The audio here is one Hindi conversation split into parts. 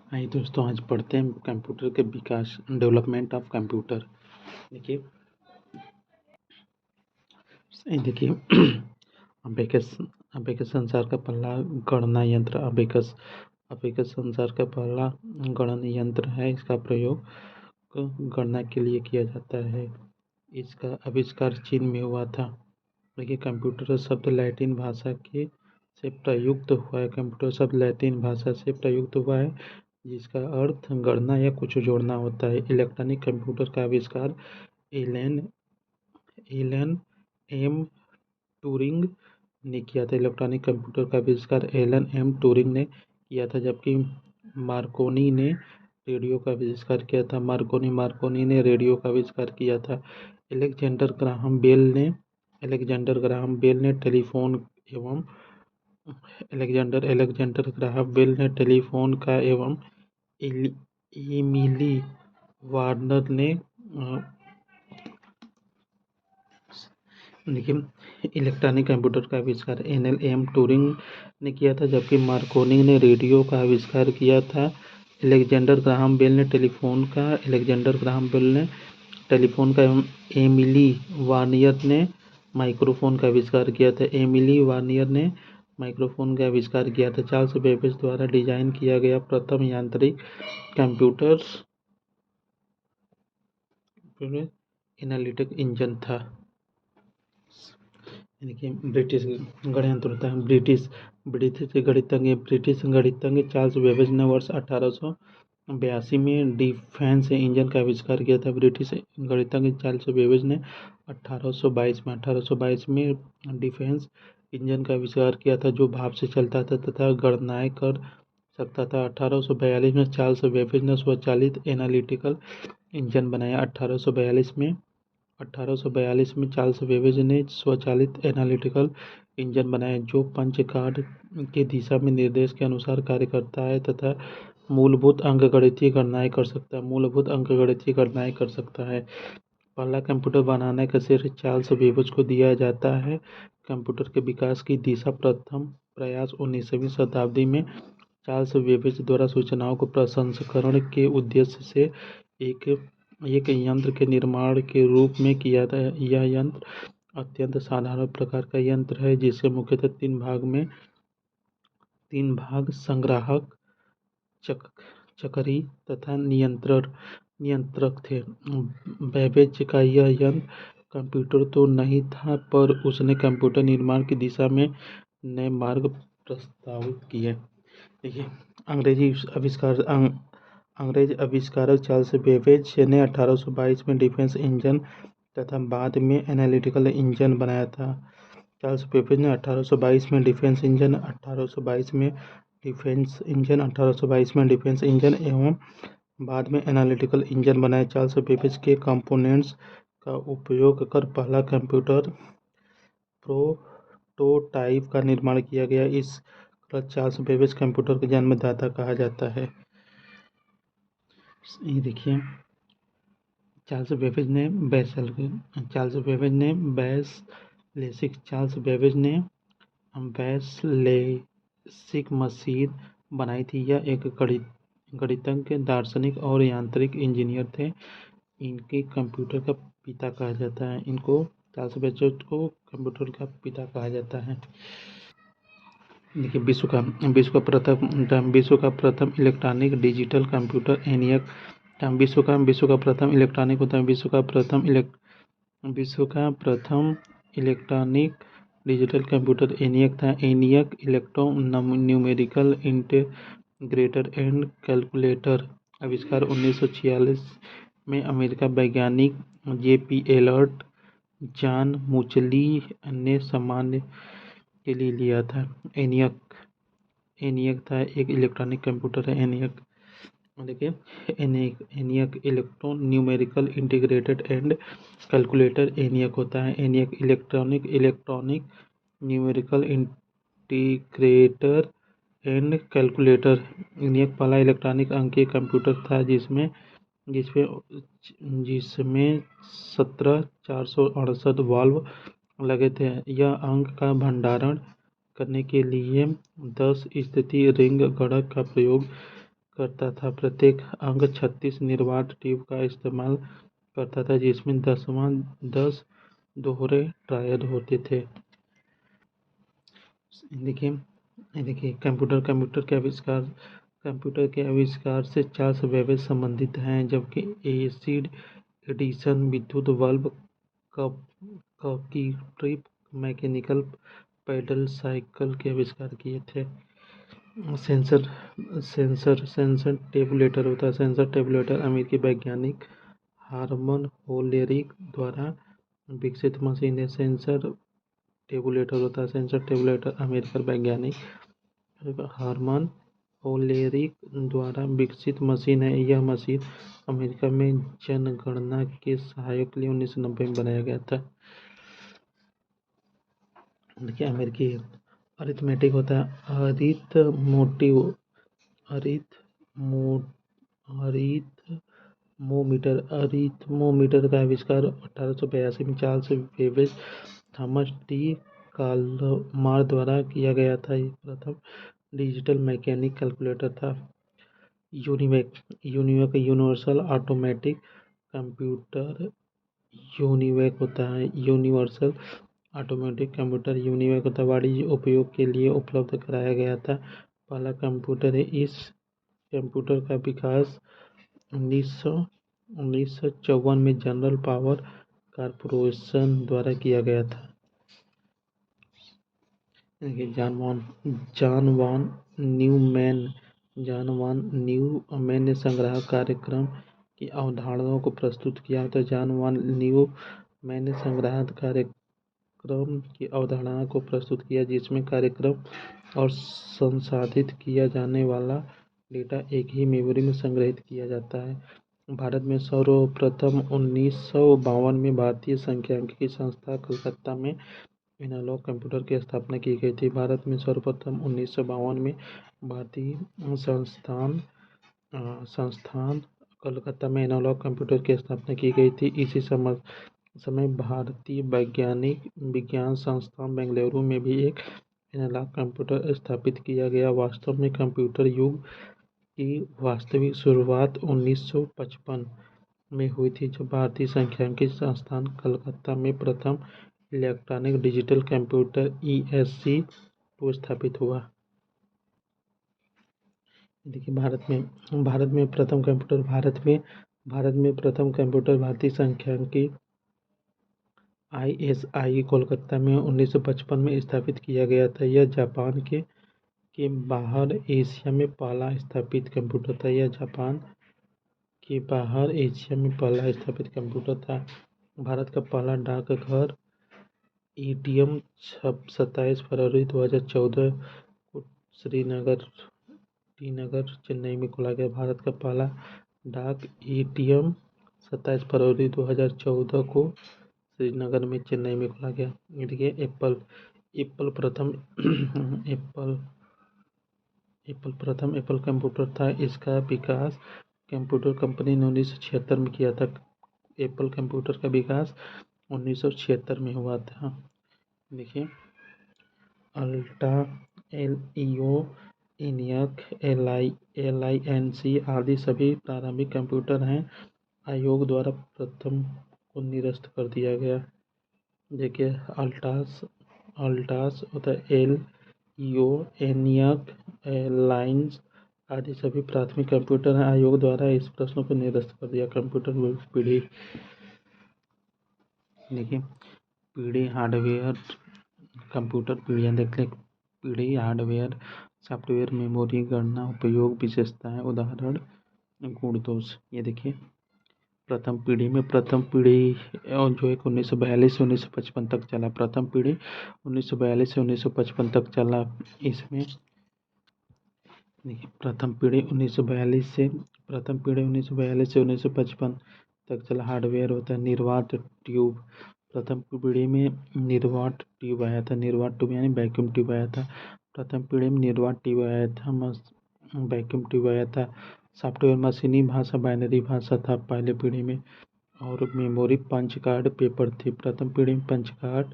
आइए दोस्तों, आज पढ़ते हैं कंप्यूटर के विकास, डेवलपमेंट ऑफ कंप्यूटर। देखिए देखिए अबेकस अबेकस संसार का पहला गणना यंत्र अबेकस अबेकस संसार का पहला गणना यंत्र है। इसका प्रयोग गणना के लिए किया जाता है। इसका आविष्कार चीन में हुआ था। देखिए, कंप्यूटर शब्द लैटिन भाषा के से प्रयुक्त हुआ है। कंप्यूटर शब्द लैटिन भाषा से प्रयुक्त हुआ है, जिसका अर्थ गणना या कुछ जोड़ना होता है। इलेक्ट्रॉनिक कंप्यूटर का आविष्कार एलन एलन एम टूरिंग ने किया था। इलेक्ट्रॉनिक कंप्यूटर का आविष्कार एलन एम टूरिंग ने किया था, जबकि मार्कोनी ने रेडियो का आविष्कार किया था। मार्कोनी ने रेडियो का आविष्कार किया था। एलेक्जेंडर ग्राहम बेल ने टेलीफोन एवं एलेक्जेंडर ग्राहम बेल ने टेलीफोन का एवं एमिली वार्नर ने देखिए इलेक्ट्रॉनिक कंप्यूटर का आविष्कार एल एम टूरिंग ने किया था, जबकि मार्कोनी ने रेडियो का आविष्कार किया था। एलेक्जेंडर ग्राहम बेल ने टेलीफोन का एवं एमिली वार्नियर ने माइक्रोफोन का आविष्कार किया था। चार्ल्स बेबेज द्वारा डिजाइन किया गया प्रथम यांत्रिक कंप्यूटर एनालिटिक इंजन था। देखिए, ब्रिटिश गणितज्ञ चार्ल्स बेबेज ने वर्ष 1882 में डिफेंस इंजन का आविष्कार किया था। ब्रिटिश गणितज्ञ चार्ल्स बेबेज ने 1822 में डिफेंस इंजन का आविष्कार किया था, जो भाप से चलता था तथा गणनाएं कर सकता था। 1842 में चार्ल्स बेबेज ने स्वचालित एनालिटिकल इंजन बनाया। 1842 में चार्ल्स बेबेज ने स्वचालित एनालिटिकल इंजन बनाया, जो पंच कार्ड के दिशा में निर्देश के अनुसार कार्य करता है तथा मूलभूत अंकगणितीय गणनाएं कर सकता है। पहला कंप्यूटर बनाने का श्रेय चार्ल्स बेबेज को दिया जाता है। कंप्यूटर के विकास की दिशा प्रथम प्रयास 19वीं शताब्दी में चार्ल्स बेबेज द्वारा सूचनाओं को प्रसंस्करण के उद्देश्य से एक यंत्र के निर्माण के रूप में किया था। यह यंत्र अत्यंत साधारण प्रकार का यंत्र है, जिसके मुख्यतः तीन भाग संग्राहक, चक्री तथा नियंत्रक थे। बेबेज का यह यंत्र कंप्यूटर तो नहीं था, पर उसने कंप्यूटर निर्माण की दिशा में नए मार्ग प्रस्तावित किए। देखिए, अंग्रेज आविष्कारक चार्ल्स बेबेज ने 1822 में डिफेंस इंजन तथा बाद में एनालिटिकल इंजन बनाया था। चार्ल्स बेबेज ने 1822 में डिफेंस इंजन एवं बाद में एनालिटिकल इंजन बनाया। चार्ल्स बेबेज के कंपोनेंट्स का उपयोग कर पहला कंप्यूटर प्रोटोटाइप का निर्माण किया गया। इस चार्ल्स बेबेज कंप्यूटर के जन्मदाता कहा जाता है। ये देखिए, चार्ल्स बेबेज ने बेसलेसिक मशीन बनाई थी। यह एक गणितज्ञ, दार्शनिक और यांत्रिक इंजीनियर थे। इनके कंप्यूटर का पिता कहा जाता है। चार्ल्स बेबेज को कंप्यूटर का पिता कहा जाता है। देखिए, विश्व का प्रथम इलेक्ट्रॉनिक डिजिटल कंप्यूटर ENIAC। विश्व का प्रथम इलेक्ट्रॉनिक होता है। विश्व का प्रथम इलेक्ट्रॉनिक डिजिटल कंप्यूटर ENIAC था। ENIAC electro numerical integrator and calculator. आविष्कार 1946 में अमेरिका वैज्ञानिक JP एलर्ट, जॉन मुचली ने सामान्य के लिए लिया था। ENIAC था एक इलेक्ट्रॉनिक कंप्यूटर है। देखिए, ENIAC electro numerical integrated and calculator ENIAC होता है। ENIAC electronic numerical integrator and calculator. ENIAC पहला इलेक्ट्रॉनिक अंकीय कंप्यूटर था, जिसमें 17,468 वाल्व लगे थे। यह अंक का भंडारण करने के लिए 10 स्थिति रिंग गणक का प्रयोग करता था। प्रत्येक अंक 36 निर्वात ट्यूब का इस्तेमाल करता था, जिसमें 10 दोहरे ट्रायड होते थे। देखिए देखिए कंप्यूटर के आविष्कार से चार्ल्स बेबेज संबंधित हैं, जबकि एसिड एडिशन विद्युत बल्ब ट्रिप मैकेनिकल पैडल साइकिल के आविष्कार किए थे। सेंसर टेबुलेटर होता है। सेंसर टेबुलेटर अमेरिकी वैज्ञानिक हार्मन होलेरिक द्वारा विकसित मशीन है। सेंसर टेबुलेटर होता है। सेंसर टेबुलेटर अमेरिकन वैज्ञानिक हार्मन होलेरिक द्वारा विकसित मशीन है। यह मशीन अमेरिका में जनगणना के सहायक के लिए 1990 में बनाया गया था। देखिए अमेरिकी अरिथमेटिक होता है। अरिथमोमीटर का आविष्कार 1882 में चार्ल्स बेबेज थॉमस टी काल्मार द्वारा किया गया था। यह प्रथम डिजिटल मैकेनिक कैलकुलेटर था। UNIVAC universal automatic computer UNIVAC होता है। यूनिवर्सल ऑटोमेटिक कंप्यूटर यूनिवेक होता है, वाणिज्य उपयोग के लिए उपलब्ध कराया गया था। पहला कंप्यूटर है। इस कंप्यूटर का विकास 1954 में जनरल पावर कॉर्पोरेशन द्वारा किया गया था। जॉन वॉन न्यूमैन ने संग्राहक कार्यक्रम की अवधारणाओं को प्रस्तुत किया था। जॉन वॉन न्यूमैन ने संग्राहक कार्यक्रम की अवधारणा को प्रस्तुत किया, जिसमें कार्यक्रम और संसाधित किया जाने वाला डेटा एक ही मेमोरी में संग्रहित किया जाता है। भारत में सर्वप्रथम 1952 में भारतीय सांख्यिकी संस्थान कलकत्ता में एनालॉग कंप्यूटर की स्थापना की गई थी। भारत में सर्वप्रथम 1952 में भारतीय संस्थान कलकत्ता में एनालॉग कंप्यूटर की स्थापना की गई थी। इसी समय भारतीय विज्ञान संस्थान बेंगलुरु में भी एक एनालॉग कंप्यूटर स्थापित किया गया। वास्तव में कंप्यूटर युग की वास्तविक शुरुआत 1955 में हुई थी, जब भारतीय सांख्यिकी संस्थान कलकत्ता में प्रथम इलेक्ट्रॉनिक डिजिटल कंप्यूटर ESC2 स्थापित हुआ। देखिए भारत में प्रथम कंप्यूटर भारतीय सांख्यिकी ISI कोलकाता में 1955 में स्थापित किया गया था। यह जापान के बाहर एशिया में पहला स्थापित कंप्यूटर था। भारत का पहला डाकघर ATM 27 फरवरी 2014 को श्रीनगर चेन्नई में खोला गया। भारत का पहला डाक ATM 27 फरवरी 2014 को श्रीनगर में चेन्नई में खोला गया। देखिए एप्पल प्रथम एप्पल कंप्यूटर था। इसका विकास कंप्यूटर कंपनी ने 1976 में किया था। एप्पल कंप्यूटर का विकास 1976 में हुआ था। देखिए अल्टा LEO ENIAC LINC आदि सभी प्रारंभिक कंप्यूटर हैं। आयोग द्वारा प्रथम को निरस्त कर दिया गया। देखिए अल्टास होता है LEO ENIAC लाइन्स आदि सभी प्राथमिक कंप्यूटर हैं। आयोग द्वारा इस प्रश्न को निरस्त कर दिया। कंप्यूटर पीढ़ी देखिए पीढ़ी हार्डवेयर कंप्यूटर पीढ़ियाँ देख लें। पीढ़ी हार्डवेयर सॉफ्टवेयर मेमोरी गणना उपयोग विशेषताएं उदाहरण गुण दोष। ये देखिए प्रथम पीढ़ी और जो एक 1942 से 1955 तक चला। प्रथम पीढ़ी 1942 से 1955 तक चला। इसमें देखिए प्रथम पीढ़ी 1942 से 1955 तक चला। हार्डवेयर होता है निर्वात ट्यूब। प्रथम पीढ़ी में निर्वात ट्यूब आया था। निर्वात ट्यूब यानी वैक्यूम ट्यूब आया था। प्रथम पीढ़ी में निर्वात ट्यूब आया था, वैक्यूम ट्यूब आया था। सॉफ्टवेयर मशीनी भाषा बाइनरी भाषा था पहले पीढ़ी में। और मेमोरी पंच कार्ड पेपर थी। प्रथम पीढ़ी में पंच कार्ड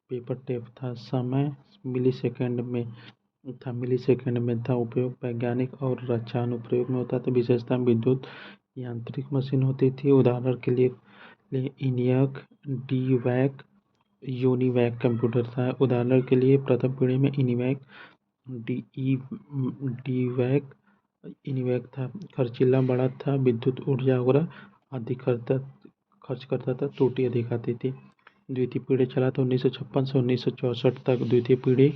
पेपर टेप था। समय मिलीसेकंड में था, मिलीसेकंड में था। उपयोग वैज्ञानिक और रक्षा अनुप्रयोग में होता था। विशेषता विद्युत यांत्रिक मशीन होती थी। उदाहरण के लिए इनियक, डीवैक, यूनिवैक कंप्यूटर था। उदाहरण के लिए प्रथम पीढ़ी में इनिवैक, डीवैक, इनिवैक था। खर्चीला बड़ा था, विद्युत ऊर्जा वगैरह अधिक खर्च करता था, त्रुटि अधिक आती थी। द्वितीय पीढ़ी चला था 1956 से 1964 तक। द्वितीय पीढ़ी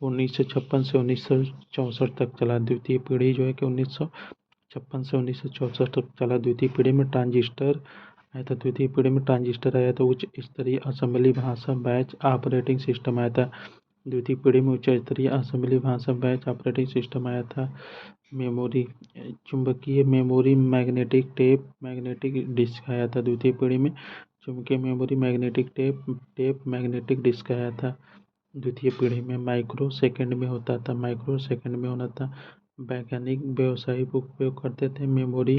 1956 से 1964 तक चला। द्वितीय पीढ़ी जो है कि 1956 से 1964 तक चला। द्वितीय पीढ़ी में ट्रांजिस्टर आया था। द्वितीय पीढ़ी में ट्रांजिस्टर आया था। उच्च स्तरीय असेंबली भाषा बैच ऑपरेटिंग सिस्टम आया था। द्वितीय पीढ़ी में उच्च स्तरीय असेंबली भाषा बैच ऑपरेटिंग सिस्टम आया था। मेमोरी, चुंबकीय मेमोरी, मैग्नेटिक डिस्क आया था। द्वितीय पीढ़ी में चुंबकीय memory, magnetic tape, magnetic disk आया था। द्वितीय पीढ़ी में माइक्रो सेकंड में होता था, माइक्रो सेकंड में होना था। वैज्ञानिक व्यावसायिक उपयोग करते थे। मेमोरी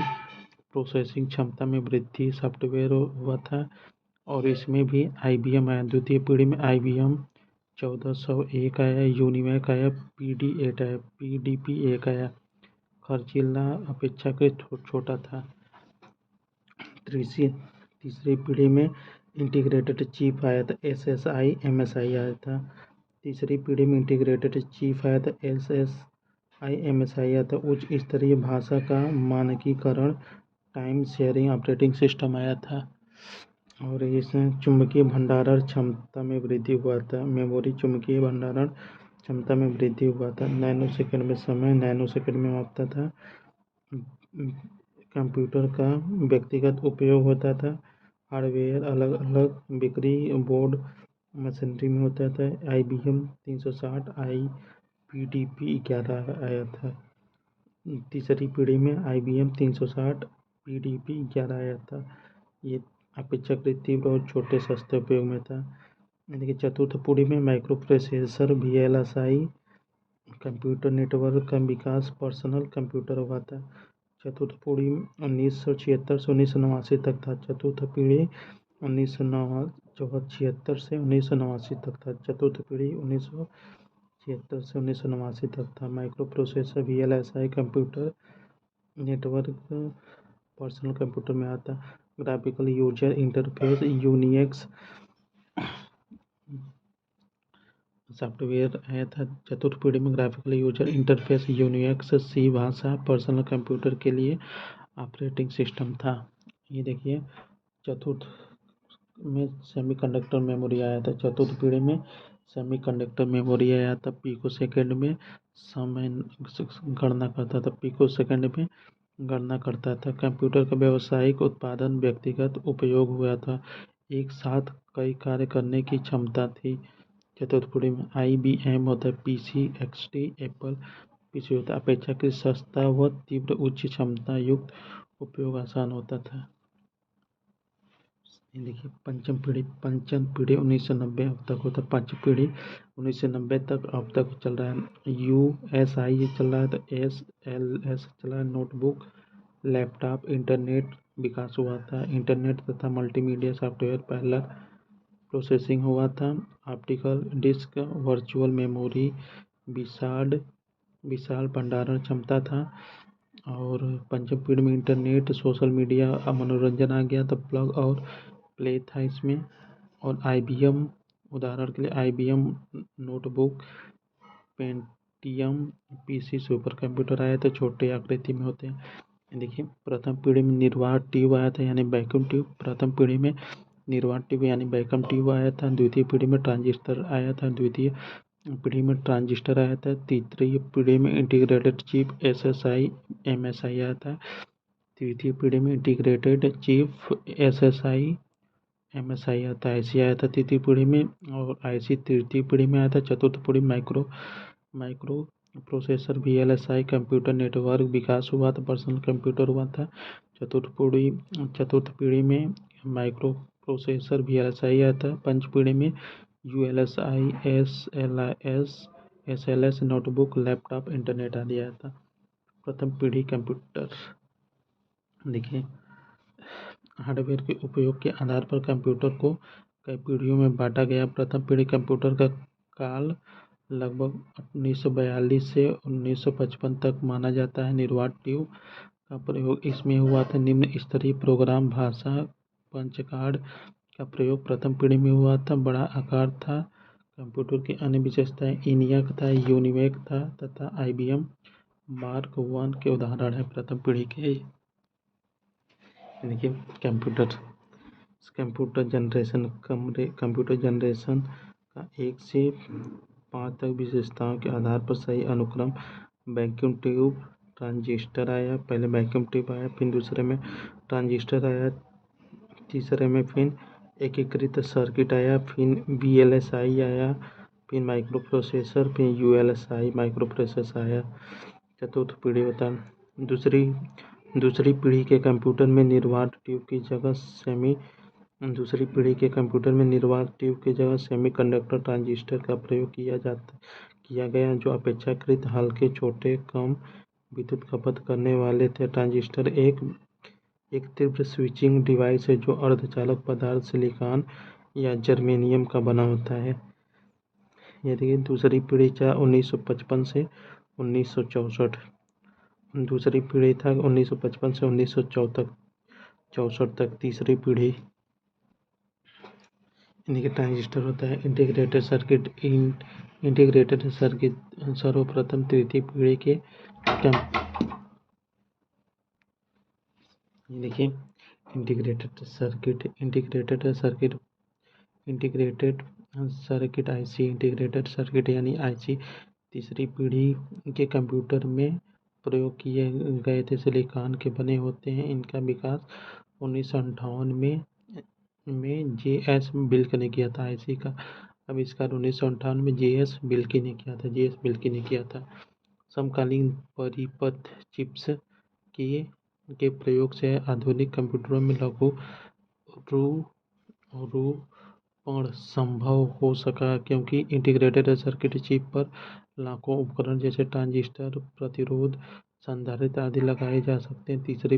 प्रोसेसिंग क्षमता में वृद्धि, सॉफ्टवेयर हुआ था और इसमें भी IBM आया। द्वितीय पीढ़ी में IBM 1401 आया, यूनिवैक आया, PD8 आया, PDP-1 आया। खर्चीला अपेक्षाकृत छोटा था। तीसरी पीढ़ी में इंटीग्रेटेड चिप आया था, SSI MSI आया था। तीसरी पीढ़ी में इंटीग्रेटेड चिप आया था, SSI MSI आया था। उच्च स्तरीय भाषा का मानकीकरण, टाइम शेयरिंग ऑपरेटिंग सिस्टम आया था। और इसमें चुंबकीय भंडारण क्षमता में वृद्धि हुआ था। मेमोरी चुंबकीय भंडारण क्षमता में वृद्धि हुआ था। नैनो सेकंड में समय नैनो सेकंड में मापता था। कंप्यूटर का व्यक्तिगत उपयोग होता था। हार्डवेयर अलग अलग बिक्री बोर्ड मशीनरी में होता था। IBM 360 PDP-11 आया था। तीसरी पीढ़ी में IBM 360 PDP-11 आया था। ये अपेक्षाकृत तीव्र और छोटे सस्ते उपयोग में था। देखिए चतुर्थ पीढ़ी में micro processor, VLSI computer network का विकास, पर्सनल कंप्यूटर हुआ था। चतुर्थ पीढ़ी 1976 से 1989 तक था। चतुर्थ पीढ़ी 1976 से 1989 तक था। चतुर्थ पीढ़ी 1976 से 1989 तक था। Micro processor, VLSI computer network personal computer में आता। Graphical user interface, Unix software आया था। चतुर्थ पीढ़ी में ग्राफिकल यूजर इंटरफेस, यूनिक्स, सी भाषा पर्सनल कंप्यूटर के लिए ऑपरेटिंग सिस्टम था। ये देखिए चतुर्थ में सेमीकंडक्टर मेमोरी आया था। चतुर्थ पीढ़ी में सेमीकंडक्टर मेमोरी आया था। पिको सेकंड में समय गणना करता था। पिको सेकंड में गणना करता था। कंप्यूटर का व्यावसायिक उत्पादन, व्यक्तिगत उपयोग हुआ था। एक साथ कई कार्य करने की क्षमता थी। चतुर्थ पीढ़ी में IBM होता है, PC XT एप्पल PC होता है। अपेक्षाकृत सस्ता व तीव्र उच्च क्षमता युक्त उपयोग आसान होता था। ये देखिए पंचम पीढ़ी 1990 अब तक होता है। पांचवी पीढ़ी 1990 तक अब तक चल रहा है। USI चल रहा है, तो SLS चल रहा है। नोटबुक, लैपटॉप, इंटरनेट विकास हुआ था। इंटरनेट तथा मल्टीमीडिया सॉफ्टवेयर पहला प्रोसेसिंग हुआ था। ऑप्टिकल डिस्क, वर्चुअल मेमोरी, विशाल भंडारण क्षमता था। और पंचम पीढ़ी में इंटरनेट, सोशल मीडिया, मनोरंजन आ गया था। प्लग और प्ले था इसमें। और IBM, उदाहरण के लिए IBM notebook, Pentium PC super computer आया था, छोटे आकृति में होते हैं। देखिए प्रथम पीढ़ी में निर्वाह ट्यूब आया था, यानी वैक्यूम ट्यूब। प्रथम पीढ़ी में निर्वाह ट्यूब यानी वैक्यूम ट्यूब आया था। द्वितीय पीढ़ी में ट्रांजिस्टर आया था। द्वितीय पीढ़ी में ट्रांजिस्टर आया था। तृतीय पीढ़ी में इंटीग्रेटेड चिप, SSI MSI आया था। तृतीय पीढ़ी में इंटीग्रेटेड चिप, SSI MSI आता है, IC आया था तृतीय पीढ़ी में। और IC तृतीय पीढ़ी में आया था। चतुर्थ पीढ़ी microprocessor, VLSI computer network विकास हुआ था, पर्सनल कंप्यूटर हुआ था। चतुर्थ पीढ़ी में माइक्रो प्रोसेसर, VLSI आया था। पंच पीढ़ी में ULSI, SLS notebook, laptop, internet आदि आया था। प्रथम पीढ़ी कंप्यूटर। देखिए हार्डवेयर के उपयोग के आधार पर कंप्यूटर को कई पीढ़ियों में बांटा गया। प्रथम पीढ़ी कंप्यूटर का काल लगभग 1942 से 1955 तक माना जाता है। निर्वात ट्यूब का प्रयोग इसमें हुआ था। निम्न स्तरीय प्रोग्राम भाषा पंच कार्ड का प्रयोग प्रथम पीढ़ी में हुआ था। बड़ा आकार था। कंप्यूटर की अन्य विशेषताएं ENIAC था, यूनिवेक था तथा IBM मार्क 1 के उदाहरण है प्रथम पीढ़ी के। देखिए कंप्यूटर जनरेशन का 1 से 5 तक विशेषताओं के आधार पर सही अनुक्रम। वैक्यूम ट्यूब, ट्रांजिस्टर आया, पहले वैक्यूम ट्यूब आया, फिर दूसरे में ट्रांजिस्टर आया, तीसरे में फिर एकीकृत सर्किट आया, फिर VLSI आया, फिर माइक्रो प्रोसेसर, फिर ULSI माइक्रो प्रोसेसर आया। चतुर्थ पीढ़ी होता है। दूसरी पीढ़ी के कंप्यूटर में निर्वात ट्यूब की जगह सेमीकंडक्टर ट्रांजिस्टर का प्रयोग किया गया, जो अपेक्षाकृत हल्के, छोटे, कम विद्युत खपत करने वाले थे। ट्रांजिस्टर एक तीव्र स्विचिंग डिवाइस है जो अर्धचालक पदार्थ सिलिकॉन या जर्मेनियम का बना होता है। यदि दूसरी पीढ़ी 1955 से 1964। दूसरी पीढ़ी था 1955 से 1964 तक। तीसरी पीढ़ी इनके ट्रांजिस्टर होता है। इंटीग्रेटेड सर्किट सर्वप्रथम तृतीय पीढ़ी के देखिए integrated circuit IC, integrated circuit यानी IC तीसरी पीढ़ी के कंप्यूटर में प्रयोग किए गए थे। सिलिकॉन के बने होते हैं। इनका विकास 1958 में JS बिल्क ने किया था। IC का आविष्कार 1958 में JS बिल्की ने किया था। समकालीन परिपथ चिप्स के प्रयोग से आधुनिक कंप्यूटरों में लघु रूपण संभव हो सका, क्योंकि इंटीग्रेटेड सर्किट चिप पर लाखों उपकरण जैसे ट्रांजिस्टर, प्रतिरोध, संधारित्र आदि लगाए जा सकते हैं। तीसरी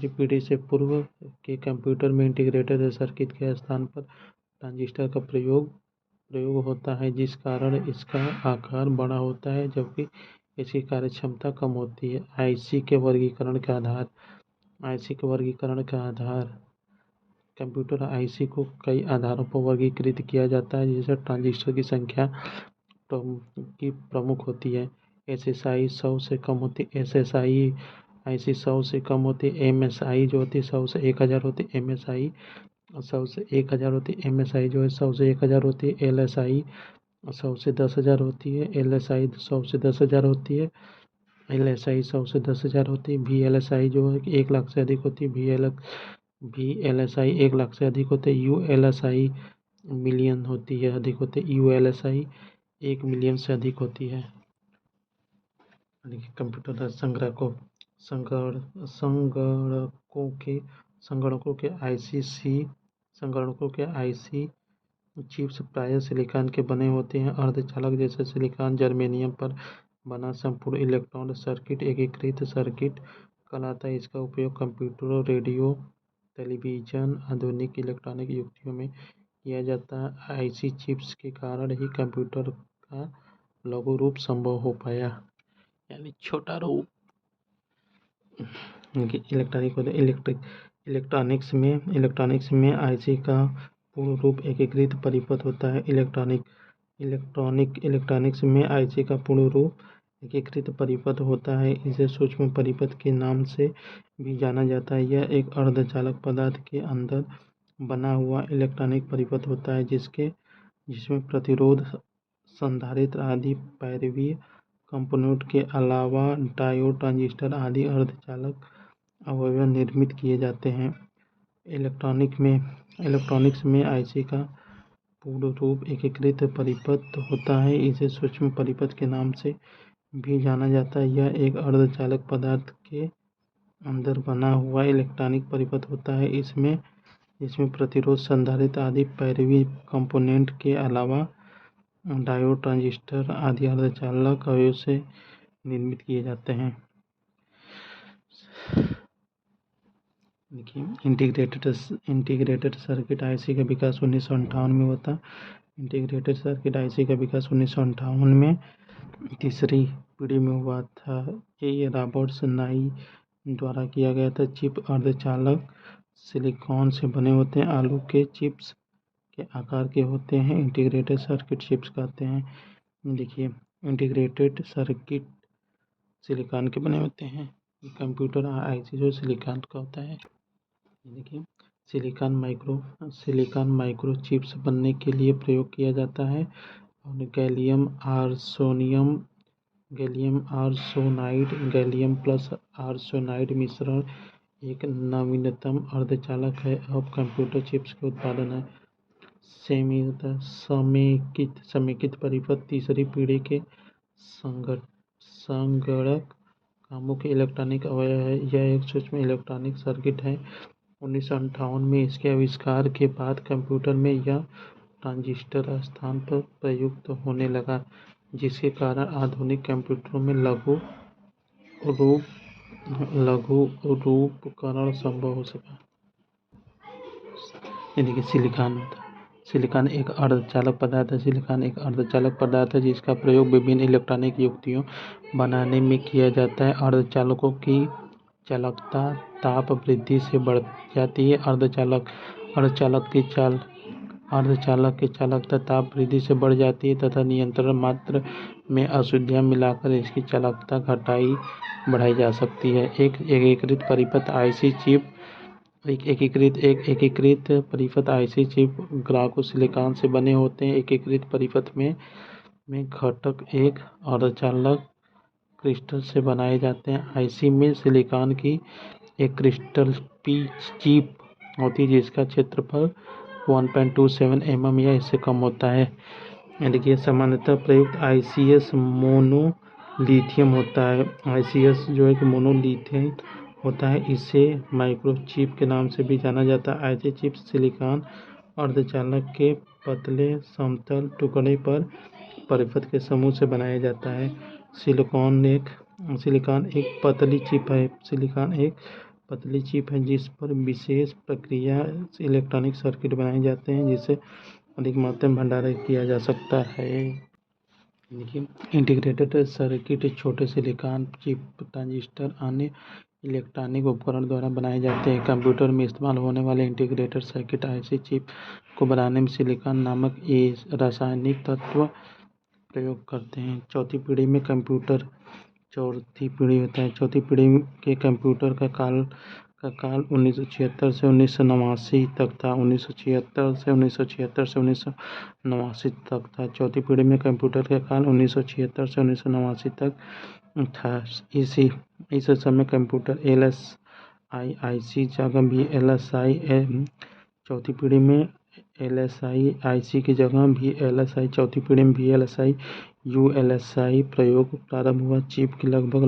पीढ़ी से पूर्व के कंप्यूटर में इंटीग्रेटेड सर्किट के स्थान पर ट्रांजिस्टर का प्रयोग होता है, जिस कारण इसका आकार बड़ा होता है जबकि इसकी कार्यक्षमता कम होती है। IC के वर्गीकरण के आधार कंप्यूटर IC को कई आधारों पर वर्गीकृत किया जाता है, जिससे ट्रांजिस्टर की संख्या प्रमुख होती है। SSI 100 से कम होती है, SSI IC 100 से कम होती है। MSI जो होती है 100 से 1000 होती है। MSI 100 से 1000 होती है। MSI जो है 100 से 1000 होती है। LSI 100 से 10,000 होती है। LSI 100 से 10,000 होती है। LSI 100 से 10,000 होती है। VLSI जो है 1 लाख से अधिक होती है। VLSI 1 लाख से अधिक होते हैं। ULSI मिलियन होती है, अधिक होते हैं। ULSI 1 मिलियन से अधिक होती है। कंप्यूटर संगणकों के IC चिप्स प्रायः सिलिकॉन के बने होते हैं। अर्धचालक जैसे सिलिकॉन, जर्मेनियम पर बना संपूर्ण इलेक्ट्रॉनिक सर्किट एकीकृत सर्किट कहलाता है। इसका उपयोग कंप्यूटर, रेडियो, टेलीविजन, आधुनिक इलेक्ट्रॉनिक युक्तियों में किया जाता है। IC चिप्स के कारण ही कंप्यूटर का लघु रूप संभव हो पाया, यानी छोटा रूप। इलेक्ट्रॉनिक्स में IC का पूर्ण रूप एकीकृत परिपथ होता है। इलेक्ट्रॉनिक्स में IC का पूर्ण रूप एकीकृत परिपथ होता है। इसे सूक्ष्म परिपथ के नाम से भी जाना जाता है। यह एक अर्धचालक पदार्थ के अंदर बना हुआ इलेक्ट्रॉनिक परिपथ होता है, जिसमें प्रतिरोध, संधारित्र आदि पैरवी कंपोनेंट के अलावा डायोड, ट्रांजिस्टर आदि अर्धचालक अवयव निर्मित किए जाते हैं। इलेक्ट्रॉनिक्स में IC का पूर्ण रूप एकीकृत परिपथ होता है। इसे सूक्ष्म परिपथ के नाम से भी जाना जाता है। यह एक अर्धचालक पदार्थ के अंदर बना हुआ इलेक्ट्रॉनिक परिपथ होता है। इसमें प्रतिरोध, संधारित्र आदि पैरवी कंपोनेंट के अलावा डायोड, ट्रांजिस्टर आदि अर्धचालक अवयव से निर्मित किए जाते हैं। देखिए इंटीग्रेटेड सर्किट IC का विकास 1958 में हुआ था। इंटीग्रेटेड सर्किट आईसी का विकास 1958 में तीसरी पीढ़ी में हुआ था। ये रॉबर्ट नाई द्वारा किया गया था। चिप अर्धचालक सिलिकॉन से बने होते हैं। आलू के चिप्स के आकार के होते हैं। इंटीग्रेटेड सर्किट चिप्स कहते हैं। देखिए, इंटीग्रेटेड सर्किट सिलिकॉन के बने होते हैं। कंप्यूटर आईसी जो सिलिकॉन का होता है। देखिए, सिलिकॉन माइक्रो चिप्स बनने के लिए प्रयोग किया जाता है। और गैलियम प्लस आर्सेनाइड मिश्रण एक नवीनतम अर्धचालक है। अब कंप्यूटर चिप्स के उत्पादन है। समेकित परिपथ तीसरी पीढ़ी के संगणक कामों के इलेक्ट्रॉनिक अवयव है। यह एक सूक्ष्म इलेक्ट्रॉनिक सर्किट है। 1958 में इसके आविष्कार के बाद कंप्यूटर में यह ट्रांजिस्टर स्थान पर प्रयुक्त होने लगा, जिसके कारण आधुनिक कंप्यूटरों में लघु रूपकरण संभव हो सका। देखिए, सिलिकॉन एक अर्धचालक पदार्थ है। सिलिकॉन एक अर्धचालक पदार्थ है जिसका प्रयोग विभिन्न इलेक्ट्रॉनिक युक्तियों बनाने में किया जाता है। अर्धचालकों की चालकता ताप वृद्धि से बढ़ जाती है। अर्धचालक की चालकता ताप वृद्धि से बढ़ जाती है तथा नियंत्रण मात्रा में अशुद्धियाँ मिलाकर इसकी चालकता बढ़ाई जा सकती है। एक एकीकृत परिपथ आईसी चिप ग्राहकों सिलिकॉन से बने होते हैं। एकीकृत परिपथ में घटक एक अर्धचालक क्रिस्टल से बनाए जाते हैं। आईसी में सिलिकॉन की एक क्रिस्टल चिप होती है जिसका क्षेत्रफल 1.27 mm या इससे कम होता है। देखिए, सामान्यतः प्रयुक्त आईसीएस मोनोलिथियम होता है। आईसीएस जो है कि मोनोलिथियम होता है। इसे माइक्रोचिप के नाम से भी जाना जाता है। आईसी चिप सिलिकॉन अर्धचालक के पतले समतल टुकड़े पर परिपथ के समूह से बनाया जाता है। सिलिकॉन एक पतली चिप है जिस पर विशेष प्रक्रिया से इलेक्ट्रॉनिक सर्किट बनाए जाते हैं जिसे अधिक मात्रा में भंडारण किया जा सकता है। देखिए, इंटीग्रेटेड सर्किट छोटे सिलिकॉन चिप ट्रांजिस्टर अन्य इलेक्ट्रॉनिक उपकरण द्वारा बनाए जाते हैं। कंप्यूटर में इस्तेमाल होने वाले इंटीग्रेटेड सर्किट आईसी चिप को बनाने में सिलिकॉन नामक रासायनिक तत्व प्रयोग करते हैं। चौथी पीढ़ी के कंप्यूटर का काल 1976 से 1989 तक था। 1976 से 1989 तक था। चौथी पीढ़ी में कंप्यूटर का काल 1976 से 1989 तक था। इस समय कंप्यूटर आईसी जगह भी चौथी पीढ़ी में आईसी की जगह VLSI, चौथी पीढ़ी में VLSI ULSI प्रयोग प्रारंभ हुआ। चिप की लगभग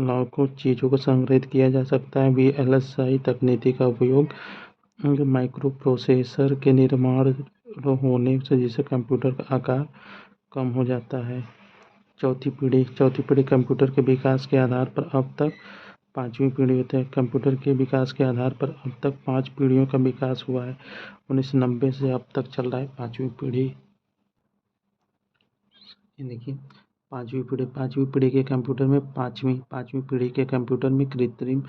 लाखों चीज़ों को संग्रहित किया जा सकता है। VLSI तकनीकी का उपयोग माइक्रो प्रोसेसर के निर्माण होने से जिससे कंप्यूटर का आकार कम हो जाता है। चौथी पीढ़ी कंप्यूटर के विकास के आधार पर अब तक पांचवी पीढ़ी होती है। कंप्यूटर के विकास के आधार पर अब तक 5 पीढ़ियों का विकास हुआ है। 1990 से अब तक चल रहा है पांचवी पीढ़ी। देखिए, पांचवी पीढ़ी के कंप्यूटर में पांचवी पीढ़ी के कंप्यूटर में कृत्रिम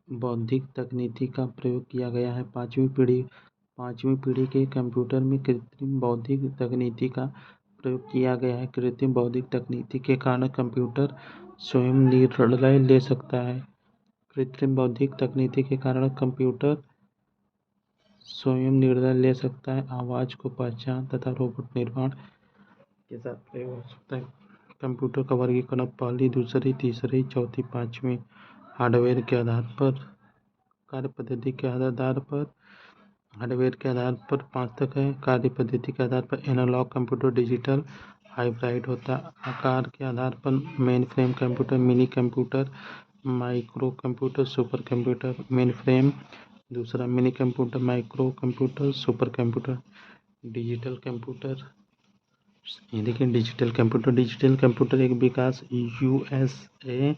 बौद्धिक तकनीकी का प्रयोग किया गया है। पांचवी पीढ़ी के कंप्यूटर में कृत्रिम बौद्धिक तकनीकी का प्रयोग किया गया है। कृत्रिम बौद्धिक तकनीकी के कारण कंप्यूटर स्वयं निर्णय ले सकता है। कृत्रिम बौद्धिक तकनीकी के कारण कंप्यूटर स्वयं निर्णय ले सकता है। आवाज़ को पहचान तथा रोबोट निर्माण के साथ प्रयोग हो सकता है। कंप्यूटर का वर्गीकरण पहली, दूसरी, तीसरी, चौथी, पांचवी हार्डवेयर के आधार पर, कार्य पद्धति के आधार पर हार्डवेयर के आधार पर 5 तक है। कार्य पद्धति के आधार पर एनालॉग कंप्यूटर, डिजिटल, हाइब्रिड होता है। आकार के आधार पर mainframe computer, mini computer, micro computer, super computer. Mainframe, दूसरा mini computer, micro computer, super computer. Digital computer, ये देखिए डिजिटल कंप्यूटर एक विकास USA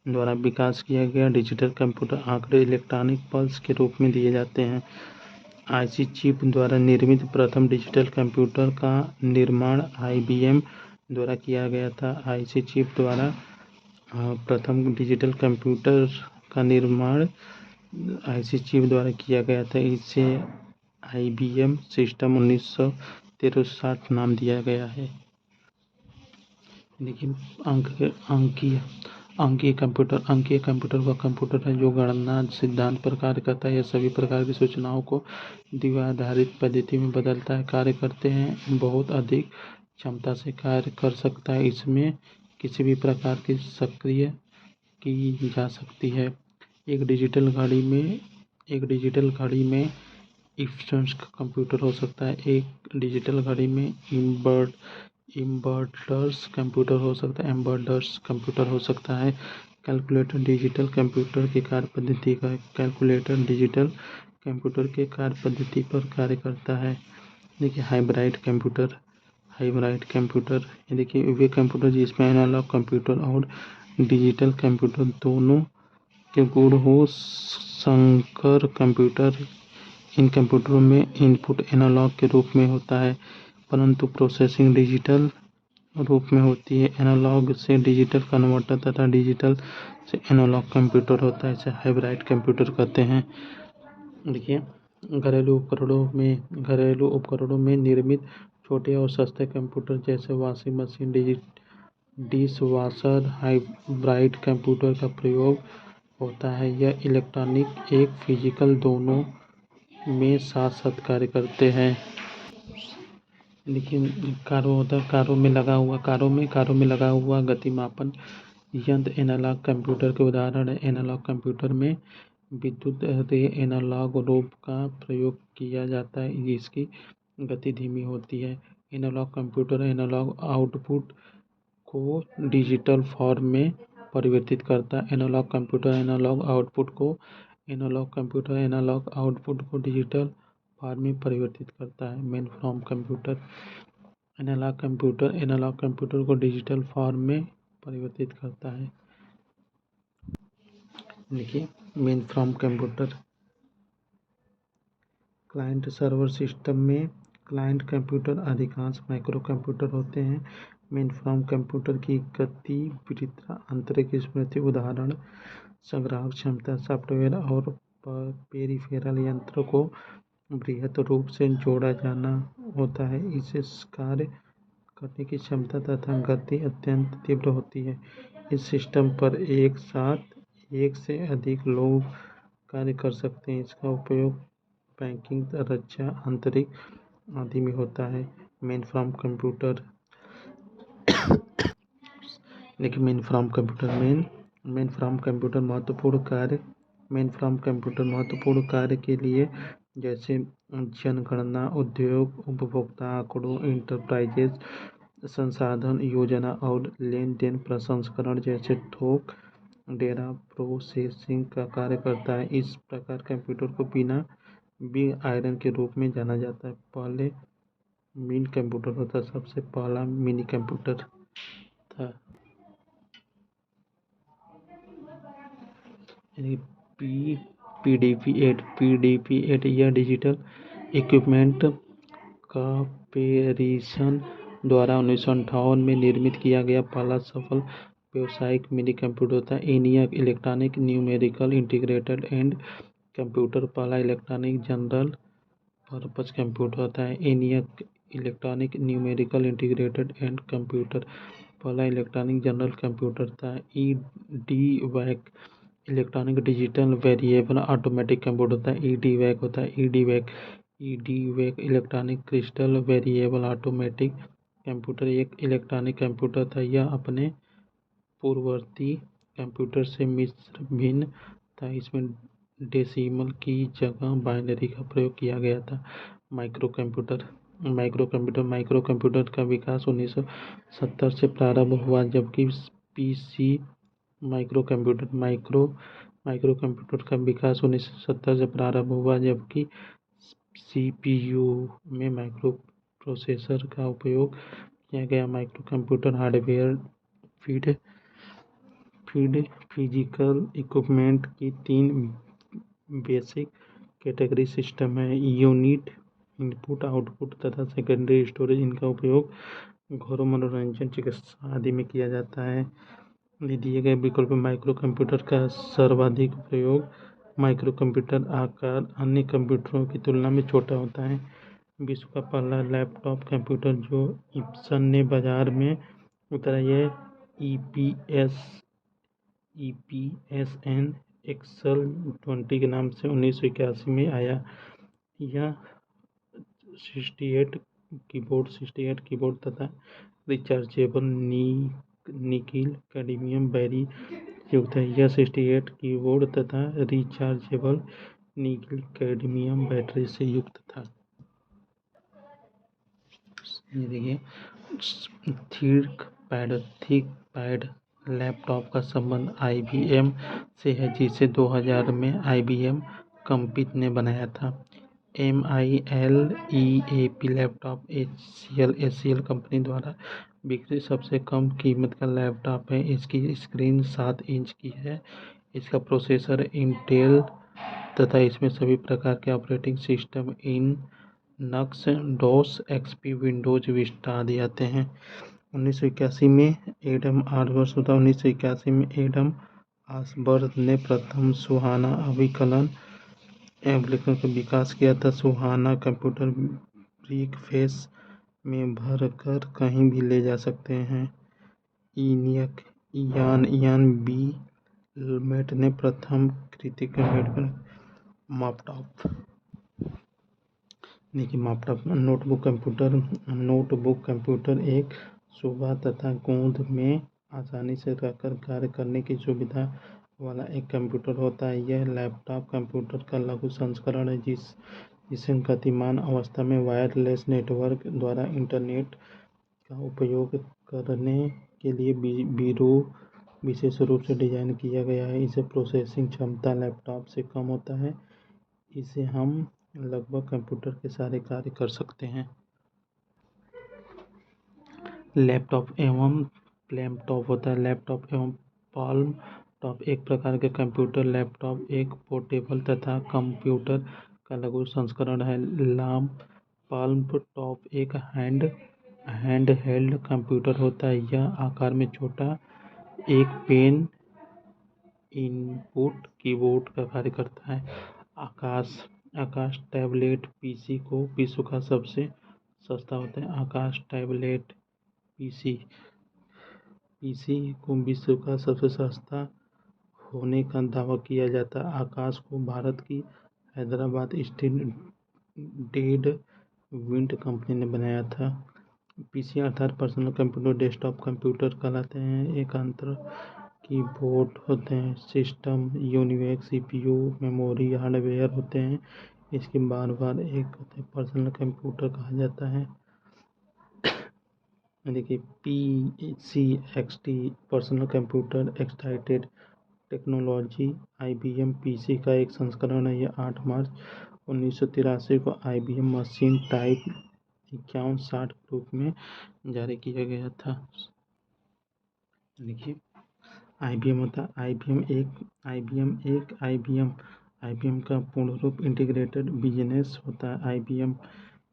द्वारा विकास किया गया डिजिटल कंप्यूटर। आंकड़े इलेक्ट्रॉनिक पल्स के रूप में दिए जाते हैं। आईसी चिप द्वारा निर्मित प्रथम डिजिटल कंप्यूटर का निर्माण IBM द्वारा किया गया था। आईसी चिप द्वारा प्रथम डिजिटल कंप्यूटर का निर्माण आईसी चिप द्वारा किया गया था। इसे IBM सिस्टम 1963 नाम दिया गया है। देखिए अंकीय कंप्यूटर वह कंप्यूटर है जो गणना सिद्धांत पर कार्य करता है। यह सभी प्रकार की सूचनाओं को द्विआधारित पद्धति में बदलता है, कार्य करते हैं, बहुत अधिक क्षमता से कार्य कर सकता है। इसमें किसी भी प्रकार की सक्रिय की जा सकती है। एक डिजिटल घड़ी में इंस्टेंस कंप्यूटर हो सकता है। एक डिजिटल घड़ी में एम्बेडर्स कंप्यूटर हो सकता है। कैलकुलेटर डिजिटल कंप्यूटर की कार्य पद्धति पर कार्य करता है। देखिए हाइब्रिड कंप्यूटर ये देखिए वे कंप्यूटर जिसमें एनालॉग कंप्यूटर और डिजिटल कंप्यूटर दोनों के गुण हो। संकर कंप्यूटर इन कंप्यूटरों में इनपुट एनालॉग के रूप में होता है, परंतु प्रोसेसिंग डिजिटल रूप में होती है। एनालॉग से डिजिटल कन्वर्टर तथा डिजिटल से एनालॉग कंप्यूटर होता है। इसे हाइब्रिड कंप्यूटर कहते हैं। देखिए घरेलू उपकरणों में निर्मित छोटे और सस्ते कंप्यूटर जैसे washing machine, dish washer hybrid computer का प्रयोग होता है। यह इलेक्ट्रॉनिक एक फिजिकल दोनों में साथ साथ कार्य करते हैं। लेकिन कारों में लगा हुआ गति मापन यंत्र एनालॉग कंप्यूटर के उदाहरण है। एनालॉग कंप्यूटर में विद्युत एनालॉग रूप का प्रयोग किया जाता है जिसकी गति धीमी होती है। एनालॉग कंप्यूटर एनालॉग आउटपुट को डिजिटल फॉर्म में परिवर्तित करता है। एनालॉग कंप्यूटर एनालॉग आउटपुट को डिजिटल फॉर्म में परिवर्तित करता है। Mainframe computer analog computer को डिजिटल फॉर्म में परिवर्तित करता है। देखिए mainframe computer client server system में क्लाइंट कंप्यूटर अधिकांश माइक्रो कंप्यूटर होते हैं। मेन फ्रॉम कंप्यूटर की गति वृत्ता आंतरिक स्मृति उदाहरण संग्राहक क्षमता सॉफ्टवेयर और पेरिफेरल यंत्र को बृहत रूप से जोड़ा जाना होता है। इसे कार्य करने की क्षमता तथा गति अत्यंत तीव्र होती है। इस सिस्टम पर एक साथ एक से अधिक लोग कार्य कर सकते हैं। इसका उपयोग बैंकिंग, रक्षा, अंतरिक्ष आदि में होता है। मेन फ्रॉम कंप्यूटर लेकिन मेन फ्रॉम कंप्यूटर महत्वपूर्ण कार्य के लिए जैसे जनगणना, उद्योग, उपभोक्ता आंकड़ों, इंटरप्राइजेज संसाधन योजना और लेन देन प्रसंस्करण जैसे थोक डेटा प्रोसेसिंग का कार्य करता है। इस प्रकार कंप्यूटर को बिग आयरन के रूप में जाना जाता है। पहले मिनी कंप्यूटर होता, सबसे पहला मिनी कंप्यूटर था। PDP-8 यह डिजिटल इक्विपमेंट कॉर्पोरेशन द्वारा 1958 में निर्मित किया गया पहला सफल व्यावसायिक मिनी कंप्यूटर था। ENIAC electronic numerical integrated and computer पहला इलेक्ट्रॉनिक जनरल पर्पस कंप्यूटर था। ENIAC electronic numerical integrated and computer पहला इलेक्ट्रॉनिक जनरल कंप्यूटर था। EDVAC electronic digital variable automatic computer होता है। EDVAC electronic crystal variable automatic computer एक इलेक्ट्रॉनिक कंप्यूटर था। यह अपने पूर्ववर्ती कंप्यूटर से मिश्र भिन्न था। इसमें डेसिमल की जगह बाइनरी का प्रयोग किया गया था। माइक्रो कंप्यूटर का विकास 1970 से प्रारंभ हुआ, जबकि पीसी माइक्रो कंप्यूटर का विकास 1970 से प्रारंभ हुआ, जबकि सीपीयू में माइक्रो प्रोसेसर का उपयोग किया गया। Micro computer hardware feed physical equipment की 3 बेसिक कैटेगरी सिस्टम है। यूनिट इनपुट आउटपुट तथा सेकेंडरी स्टोरेज, इनका उपयोग घरों, मनोरंजन, चिकित्सा आदि में किया जाता है। दिए गए विकल्प में माइक्रो कंप्यूटर का सर्वाधिक प्रयोग। माइक्रो कंप्यूटर आकार अन्य कंप्यूटरों की तुलना में छोटा होता है। विश्व का पहला लैपटॉप कंप्यूटर जो इप्सन ने बाजार में उतारा, यह EPSN एक्सल 20 के नाम से 1981 में आया। यह 68 कीबोर्ड तथा रिचार्जेबल निकिल कैडमियम बैटरी युक्त है। यह 68 कीबोर्ड तथा रिचार्जेबल निकिल कैडमियम बैटरी से युक्त था। ये देखिए, थिक पैड लैपटॉप का संबंध IBM से है, जिसे 2000 में IBM कंपनी ने बनाया था। MILEAP लैपटॉप HCL कंपनी द्वारा विकसित सबसे कम कीमत का लैपटॉप है। इसकी स्क्रीन 7 इंच की है। इसका प्रोसेसर इंटेल तथा इसमें सभी प्रकार के operating system Linux, DOS, XP, Windows Vista आदि आते हैं। 1981 में एडम आसबर्ग ने प्रथम सुहाना अभिकलन एप्लीकेशन का विकास किया था। सुहाना कंप्यूटर ब्रीफ केस में भरकर कहीं भी ले जा सकते हैं। इयान बी मेट ने प्रथम क्रिटिकल मापटॉप नोटबुक कंप्यूटर एक सुबह तथा गोद में आसानी से रखकर कार्य करने की सुविधा वाला एक कंप्यूटर होता है। यह लैपटॉप कंप्यूटर का लघु संस्करण है जिसे गतिमान अवस्था में वायरलेस नेटवर्क द्वारा इंटरनेट का उपयोग करने के लिए विशेष रूप से डिजाइन किया गया है। इसे प्रोसेसिंग क्षमता लैपटॉप से कम होता है। इसे हम लगभग कंप्यूटर के सारे कार्य कर सकते हैं। लैपटॉप एवं प्लेमटॉप होता है। लैपटॉप एवं पाल्म टॉप एक प्रकार के कंप्यूटर। लैपटॉप एक पोर्टेबल तथा कंप्यूटर का लघु संस्करण है। पाल्म टॉप एक हैंडहेल्ड कंप्यूटर होता है। यह आकार में छोटा एक पेन इनपुट कीबोर्ड का कार्य करता है। आकाश टैबलेट पीसी को विश्व का सबसे सस्ता होता है। आकाश टैबलेट पीसी को विश्व का सबसे सस्ता होने का दावा किया जाता है। आकाश को भारत की हैदराबाद स्थित डेड विंड कंपनी ने बनाया था। पीसी अर्थात पर्सनल कंप्यूटर डेस्कटॉप कंप्यूटर कहलाते हैं। एक अंतर कीबोर्ड होते हैं। System Unix, CPU, memory, hardware होते हैं। इसके बार एक पर्सनल कंप्यूटर कहा जाता है। देखिए, PCXT personal computer excited technology IBM PC का एक संस्करण है। यह 8 मार्च 1983 को IBM मशीन टाइप 5160 के रूप में जारी किया गया था। देखिए, IBM होता है IBM का पूर्ण रूप इंटीग्रेटेड बिजनेस होता है। IBM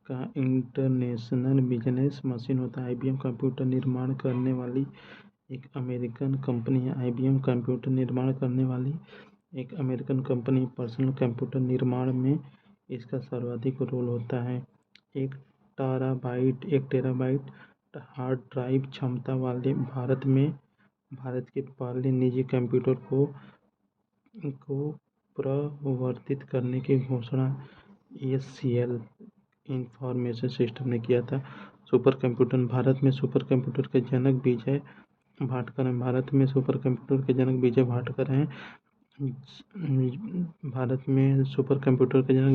का इंटरनेशनल बिजनेस मशीन होता है। IBM कंप्यूटर निर्माण करने वाली एक अमेरिकन कंपनी है। IBM कंप्यूटर निर्माण करने वाली एक अमेरिकन कंपनी। पर्सनल कंप्यूटर निर्माण में इसका सर्वाधिक रोल होता है। एक टेराबाइट हार्ड ड्राइव क्षमता वाले भारत के पहले निजी कंप्यूटर को प्रवर्तित करने की घोषणा SCL इंफॉर्मेशन सिस्टम ने किया था। सुपर कंप्यूटर भारत में सुपर कंप्यूटर के जनक विजय भाटकर हैं। भारत में सुपर कंप्यूटर के जनक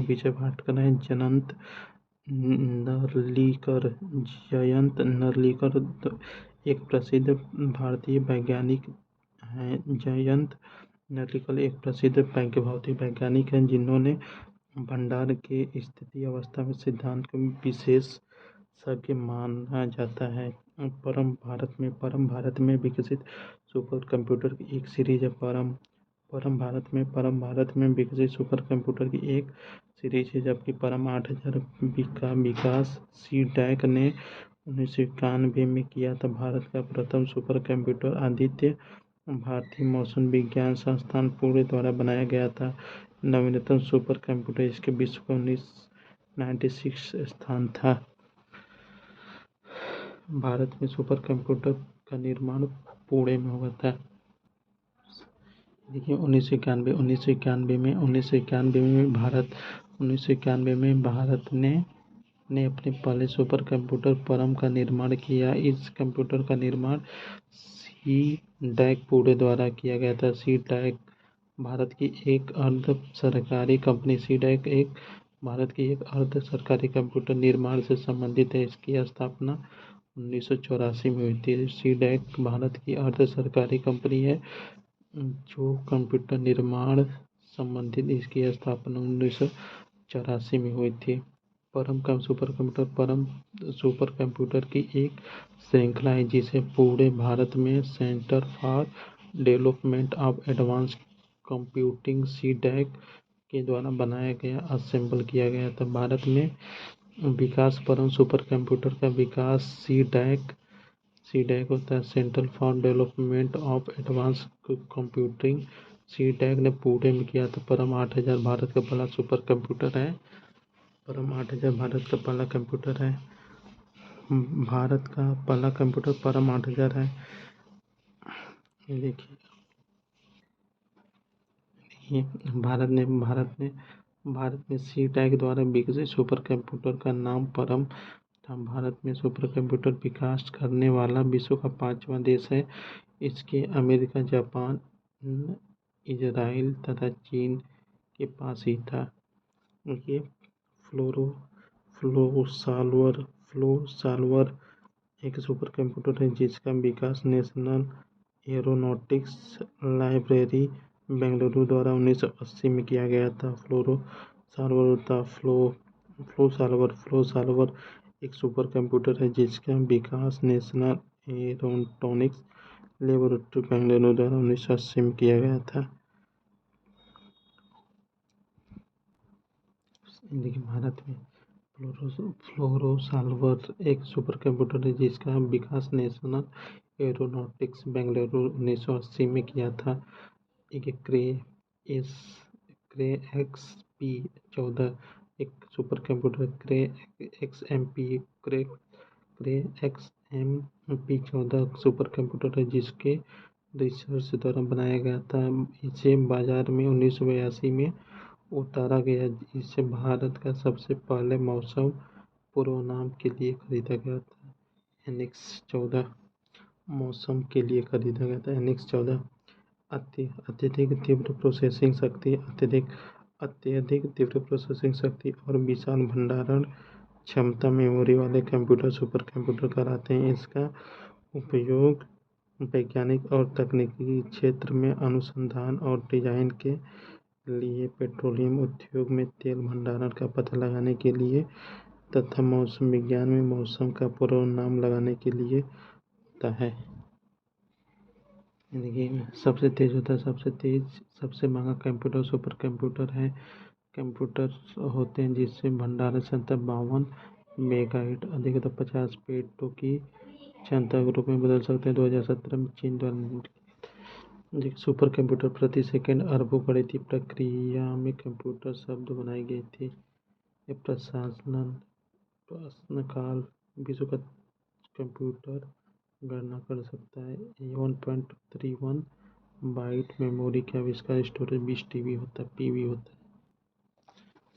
विजय भाटकर हैं। जयंत नरलीकर एक प्रसिद्ध भारतीय वैज्ञानिक हैं। जयंत नरलीकर एक प्रसिद्ध भौतिक वैज्ञानिक हैं जिन्होंने भंडार के स्थिति अवस्था में सिद्धांत को विशेषज्ञ माना जाता है। परम भारत में विकसित सुपर कंप्यूटर की एक सीरीज है। परम भारत में विकसित सुपर कंप्यूटर की एक सीरीज है, जबकि परम 8000 का विकास सी-डैक ने 1991 में किया था। भारत का प्रथम सुपर कंप्यूटर आदित्य भारतीय मौसम विज्ञान संस्थान पुणे द्वारा बनाया गया था। नवीनतम सुपर कंप्यूटर इसके विश्व का 1996 स्थान था। भारत में सुपर कंप्यूटर का निर्माण पुणे में हुआ था। देखिए 1991 में भारत ने अपने पहले सुपर कंप्यूटर परम का निर्माण किया। इस कंप्यूटर का निर्माण सी-डैक पुणे द्वारा किया गया था। सी-डैक भारत की एक अर्ध सरकारी कंपनी सी-डैक भारत की एक अर्ध सरकारी कंप्यूटर निर्माण से संबंधित है। इसकी स्थापना 1984 में हुई थी। सी-डैक भारत की अर्ध सरकारी कंपनी है जो कंप्यूटर निर्माण संबंधित। इसकी स्थापना 1984 में हुई थी। परम सुपर कंप्यूटर की एक श्रृंखला है जिसे पुणे भारत में centre for development of advance computing C-DAC के द्वारा बनाया गया असेंबल किया गया था। भारत में विकास परम सुपर कंप्यूटर का विकास सी-डैक होता है, central for development of advance computing C-DAC ने पुणे में किया था। परम 8000 भारत का पहला सुपर कंप्यूटर है। भारत का पहला कंप्यूटर परम 8000 है। देखिए भारत में सी-डैक द्वारा विकसित सुपर कंप्यूटर का नाम परम था। भारत में सुपर कंप्यूटर विकास करने वाला विश्व का 5वां देश है। इसके अमेरिका, जापान, इजराइल तथा चीन के पास ही था। ये फ्लो सॉल्वर एक सुपर कंप्यूटर है जिसका विकास नेशनल एरोनॉटिक्स लाइब्रेरी बेंगलुरु द्वारा 1980 में किया गया था। फ्लो सॉल्वर एक सुपर कंप्यूटर है जिसका विकास नेशनल एरोनॉटिक्स लेबोरेटरी बेंगलुरु द्वारा 1980 में किया गया था। देखिए भारत में फ्लोरोसॉल्वर एक सुपर कंप्यूटर है जिसका विकास नेशनल एरोनॉटिक्स बेंगलुरु 1980 में किया था। क्रे XP14 एक सुपर कंप्यूटर क्रे XMP14 सुपर कंप्यूटर है जिसके रिसर्च द्वारा बनाया गया था। इसे बाजार में 1982 में उतारा गया। इसे भारत का सबसे पहले मौसम पूर्वानुमान के लिए खरीदा गया था। NX-14 मौसम के लिए खरीदा गया था। NX-14 अत्यधिक तीव्र प्रोसेसिंग शक्ति और विशाल भंडारण क्षमता मेमोरी वाले कंप्यूटर सुपर कंप्यूटर कहलाते हैं। इसका उपयोग वैज्ञानिक और तकनीकी क्षेत्र में अनुसंधान और डिजाइन के लिए, पेट्रोलियम उद्योग में तेल भंडारण का पता लगाने के लिए तथा मौसम विज्ञान में मौसम का पूर्वानुमान लगाने के लिए होता है। सबसे महंगा कंप्यूटर सुपर कंप्यूटर है। कंप्यूटर होते हैं जिससे भंडारण क्षमता 52 मेगाहर्ट्ज़ अधिकतम 50 पेटो की क्षमता के रूप में बदल सकते हैं। 2017 में चीन द्वारा सुपर कंप्यूटर प्रति सेकंड अरबों गणितीय प्रक्रिया में कंप्यूटर शब्द बनाई गई थी। यह प्रश्नकाल विश्व का कंप्यूटर गणना कर सकता है। 1.31 बाइट मेमोरी के आविष्कार स्टोरेज 20 पीबी होता है।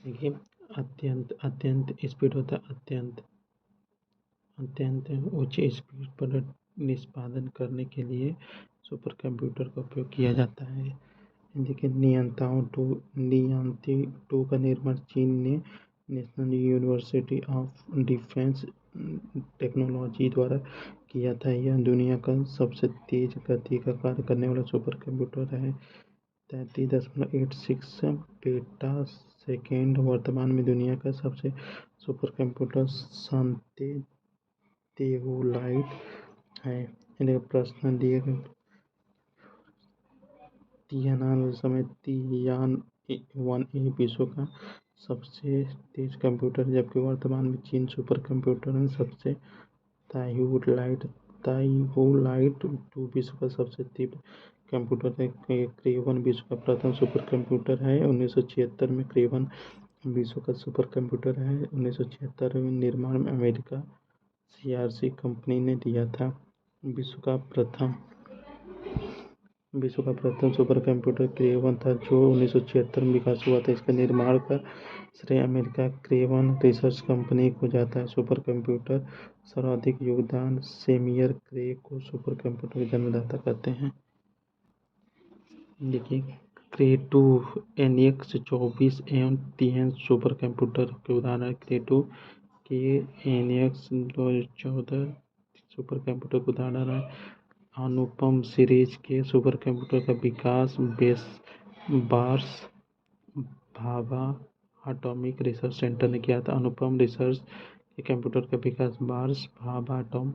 देखिए अत्यंत स्पीड होता है। अत्यंत उच्च स्पीड पर निष्पादन करने के लिए सुपर कंप्यूटर का उपयोग किया जाता है। देखिए नियंताओं 2 का निर्माण चीन ने national university of defence technology द्वारा किया था। यह दुनिया का सबसे तेज गति का कार्य करने वाला सुपर कंप्यूटर है। 33.86 पेटा सेकेंड वर्तमान में दुनिया का सबसे सुपर कंप्यूटर सांते तेओलाइट है। प्रश्न दिए गए तियानान समय तियान-1A विश्व का सबसे तेज कंप्यूटर, जबकि वर्तमान में चीन सुपर कंप्यूटर में सबसे ताइहुलाइट 2 विश्व का सबसे तीव्र कंप्यूटर है। क्रेवन विश्व का प्रथम सुपर कंप्यूटर है 1976 में। क्रेवन विश्व का सुपर कंप्यूटर है 1976 में निर्माण में अमेरिका CRC कंपनी ने दिया था। विश्व का प्रथम सुपर कंप्यूटर क्रेवन था, जो 1976 में विकास हुआ था। इसका निर्माण का श्रेय अमेरिका क्रेवन रिसर्च कंपनी को जाता है। सुपर कंप्यूटर सर्वाधिक योगदान सेमियर क्रे को सुपर कंप्यूटर के जन्मदाता कहते हैं। देखिए, क्रे 2 NX 24 एवं 3 सुपर कंप्यूटर के उदाहरण। क्रे 2 के NX 2014 सुपर कंप्यूटर के उदाहरण है। अनुपम सीरीज के सुपर कंप्यूटर का विकास BARC Bhabha atomic research centre ने किया था। अनुपम रिसर्च के कंप्यूटर का विकास BARC Bhabha atom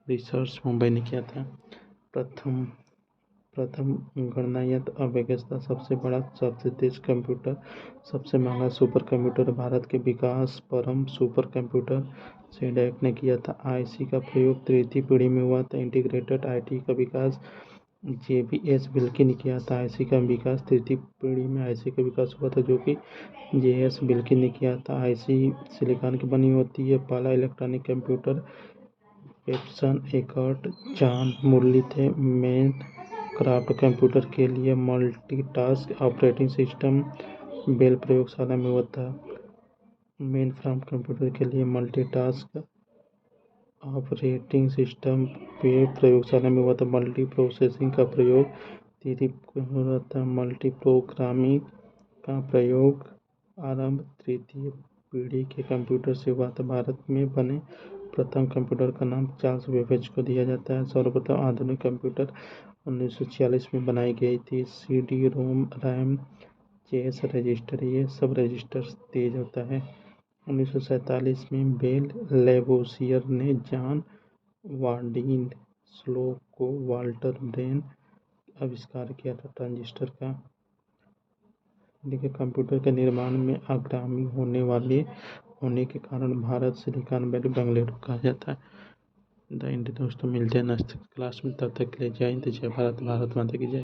research Mumbai ने किया था। प्रथम गणना यंत्र अवेस्ता सबसे बड़ा, सबसे तेज कंप्यूटर, सबसे महंगा सुपर कंप्यूटर भारत के विकास परम सुपर कंप्यूटर सीडैक ने किया था। IC का प्रयोग तृतीय पीढ़ी में हुआ था। इंटीग्रेटेड IT का विकास JBS विल्की ने किया था। IC का विकास तृतीय पीढ़ी में IC का विकास हुआ था, जो कि JS विल्की ने किया था। IC सिलिकॉन की बनी होती है। पहला इलेक्ट्रॉनिक कंप्यूटर एप्सन एकर्ट जॉन मुरली थे। मेन क्राफ्ट कंप्यूटर के लिए मल्टीटास्क ऑपरेटिंग सिस्टम बेल प्रयोगशाला में हुआ था। मेन फ्राम कंप्यूटर के लिए मल्टीटास्क ऑपरेटिंग सिस्टम बेल प्रयोगशाला में हुआ था। मल्टी प्रोसेसिंग का प्रयोग हुआ था। मल्टी प्रोग्रामिंग का प्रयोग आरंभ तृतीय पीढ़ी के कंप्यूटर से हुआ था। भारत में बने प्रथम कंप्यूटर का नाम चार्ल्स बेबेज को दिया जाता है। सर्वप्रथम आधुनिक कंप्यूटर 1946 में बनाई गई थी। CD ROM RAM cache register, ये सब रजिस्टर तेज होता है। 1947 में बेल लेवोसियर ने जॉन वार्डिन स्लो को वाल्टर ब्रेन आविष्कार किया था ट्रांजिस्टर का। देखिए, कंप्यूटर के निर्माण में अग्रणी होने के कारण भारत सिलिकॉन वैली बेंगलुरु कहा जाता है। दोस्तों, मिलते हैं नेक्स्ट क्लास में। तब तक के लिए जय हिंद, जय भारत, भारत माता की जय।